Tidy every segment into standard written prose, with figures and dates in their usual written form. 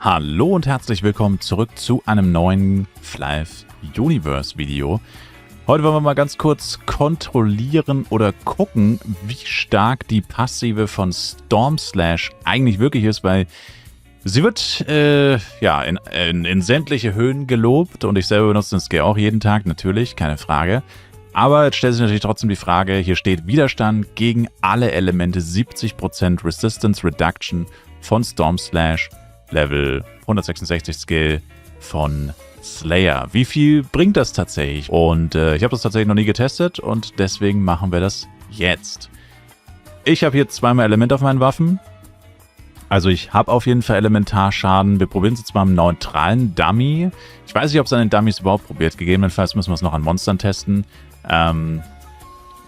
Hallo und herzlich willkommen zurück zu einem neuen Flive Universe Video. Heute wollen wir mal ganz kurz kontrollieren oder gucken, wie stark die Passive von Stormslash eigentlich wirklich ist, weil sie wird in sämtliche Höhen gelobt und ich selber benutze den Skill auch jeden Tag, natürlich, keine Frage. Aber jetzt stellt sich natürlich trotzdem die Frage, hier steht Widerstand gegen alle Elemente, 70% Resistance Reduction von Stormslash, Level 166 Skill von Slayer. Wie viel bringt das tatsächlich? Und ich habe das tatsächlich noch nie getestet und deswegen machen wir das jetzt. Ich habe hier zweimal Element auf meinen Waffen. Also ich habe auf jeden Fall Elementarschaden. Wir probieren es jetzt mal im neutralen Dummy. Ich weiß nicht, ob es an den Dummies überhaupt probiert. Gegebenenfalls müssen wir es noch an Monstern testen.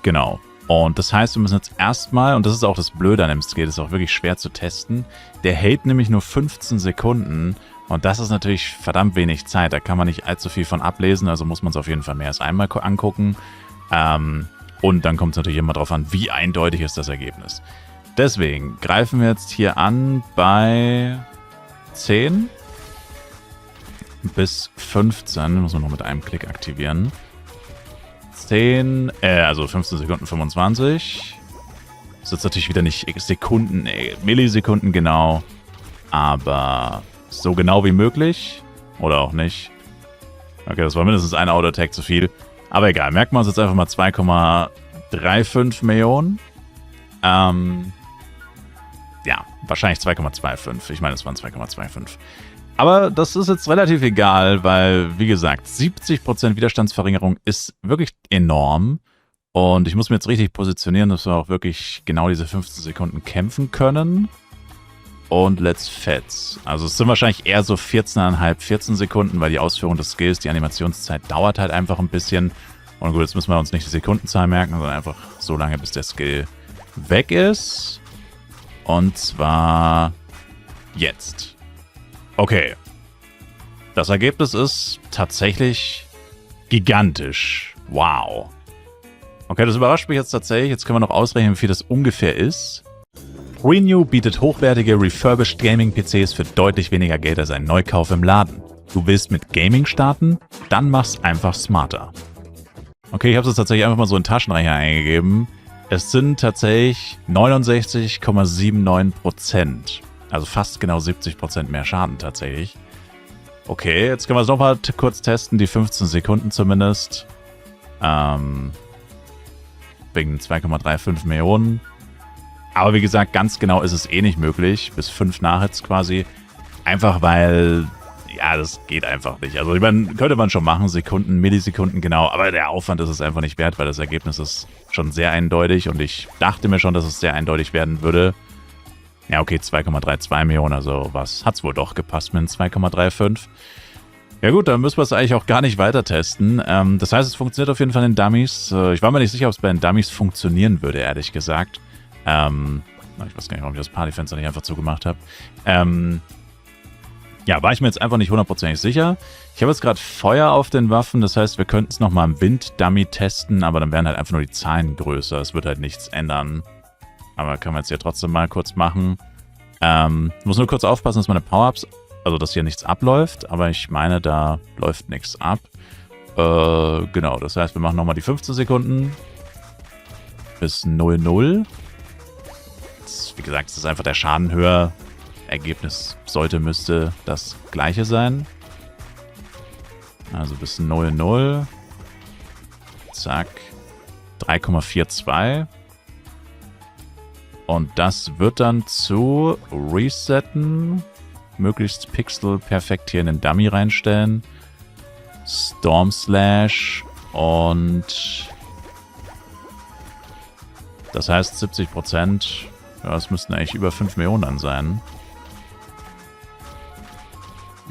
Genau. Und das heißt, wir müssen jetzt erstmal, und das ist auch das Blöde an dem Skill, das ist auch wirklich schwer zu testen, der hält nämlich nur 15 Sekunden und das ist natürlich verdammt wenig Zeit, da kann man nicht allzu viel von ablesen, also muss man es auf jeden Fall mehr als einmal angucken. Und dann kommt es natürlich immer darauf an, wie eindeutig ist das Ergebnis. Deswegen greifen wir jetzt hier an bei 10 bis 15, muss man noch mit einem Klick aktivieren. 15 Sekunden 25. Das ist jetzt natürlich wieder nicht Sekunden, Millisekunden genau. Aber so genau wie möglich. Oder auch nicht. Okay, das war mindestens ein Auto-Attack zu viel. Aber egal, merkt man uns jetzt einfach mal 2,35 Millionen. Ja, wahrscheinlich 2,25. Ich meine, es waren 2,25. Aber das ist jetzt relativ egal, weil, wie gesagt, 70% Widerstandsverringerung ist wirklich enorm. Und ich muss mir jetzt richtig positionieren, dass wir auch wirklich genau diese 15 Sekunden kämpfen können. Und let's fetz. Also es sind wahrscheinlich eher so 14,5, 14 Sekunden, weil die Ausführung des Skills, die Animationszeit dauert halt einfach ein bisschen. Und gut, jetzt müssen wir uns nicht die Sekundenzahl merken, sondern einfach so lange, bis der Skill weg ist. Und zwar jetzt. Okay, das Ergebnis ist tatsächlich gigantisch. Wow. Okay, das überrascht mich jetzt tatsächlich. Jetzt können wir noch ausrechnen, wie viel das ungefähr ist. Renew bietet hochwertige Refurbished Gaming-PCs für deutlich weniger Geld als ein Neukauf im Laden. Du willst mit Gaming starten? Dann mach's einfach smarter. Okay, ich habe es tatsächlich einfach mal so in den Taschenrechner eingegeben. Es sind tatsächlich 69,79%. Also fast genau 70% mehr Schaden tatsächlich. Okay, jetzt können wir es nochmal kurz testen, die 15 Sekunden zumindest. Wegen 2,35 Millionen. Aber wie gesagt, ganz genau ist es eh nicht möglich. Bis 5 Nachhits quasi. Einfach weil, ja, das geht einfach nicht. Also ich meine, könnte man schon machen, Sekunden, Millisekunden genau. Aber der Aufwand ist es einfach nicht wert, weil das Ergebnis ist schon sehr eindeutig. Und ich dachte mir schon, dass es sehr eindeutig werden würde. Ja, okay, 2,32 Millionen, also was hat's wohl doch gepasst mit 2,35. Ja gut, dann müssen wir es eigentlich auch gar nicht weiter testen. Das heißt, es funktioniert auf jeden Fall in Dummies. Ich war mir nicht sicher, ob es bei den Dummies funktionieren würde, ehrlich gesagt. Ich weiß gar nicht, warum ich das Partyfenster nicht einfach zugemacht habe. Ja, war ich mir jetzt einfach nicht hundertprozentig sicher. Ich habe jetzt gerade Feuer auf den Waffen, das heißt, wir könnten es nochmal im Wind-Dummy testen, aber dann wären halt einfach nur die Zahlen größer. Es wird halt nichts ändern. Aber können wir jetzt hier trotzdem mal kurz machen. Ich muss nur kurz aufpassen, dass meine Power-Ups, also dass hier nichts abläuft. Aber ich meine, da läuft nichts ab. Genau, das heißt, wir machen nochmal die 15 Sekunden. Bis 0,0. Wie gesagt, es ist einfach der Schaden höher. Ergebnis müsste das gleiche sein. Also bis 0,0. Zack. 3,42. Und das wird dann zu resetten. Möglichst Pixel perfekt hier in den Dummy reinstellen. Stormslash. Und das heißt 70%. Ja, das müssten eigentlich über 5 Millionen dann sein.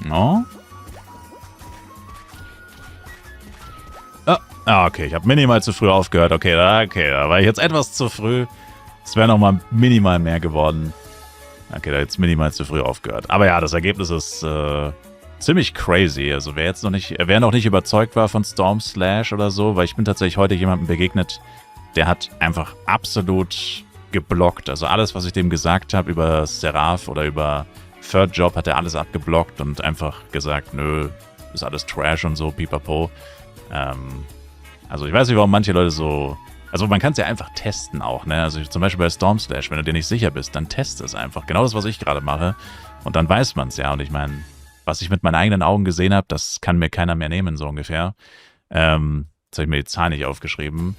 No? Ah, okay, ich habe minimal zu früh aufgehört. Okay, da war ich jetzt etwas zu früh. Es wäre nochmal minimal mehr geworden. Okay, da jetzt minimal zu früh aufgehört. Aber ja, das Ergebnis ist ziemlich crazy. Also wer noch nicht überzeugt war von Stormslash oder so, weil ich bin tatsächlich heute jemandem begegnet, der hat einfach absolut geblockt. Also alles, was ich dem gesagt habe über Seraph oder über Third Job hat er alles abgeblockt und einfach gesagt, nö, ist alles Trash und so, pipapo. Also ich weiß nicht, warum manche Leute so... Also man kann es ja einfach testen auch, ne? Also zum Beispiel bei Stormslash, wenn du dir nicht sicher bist, dann test es einfach. Genau das, was ich gerade mache. Und dann weiß man es ja. Und ich meine, was ich mit meinen eigenen Augen gesehen habe, das kann mir keiner mehr nehmen, so ungefähr. Jetzt habe ich mir die Zahl nicht aufgeschrieben.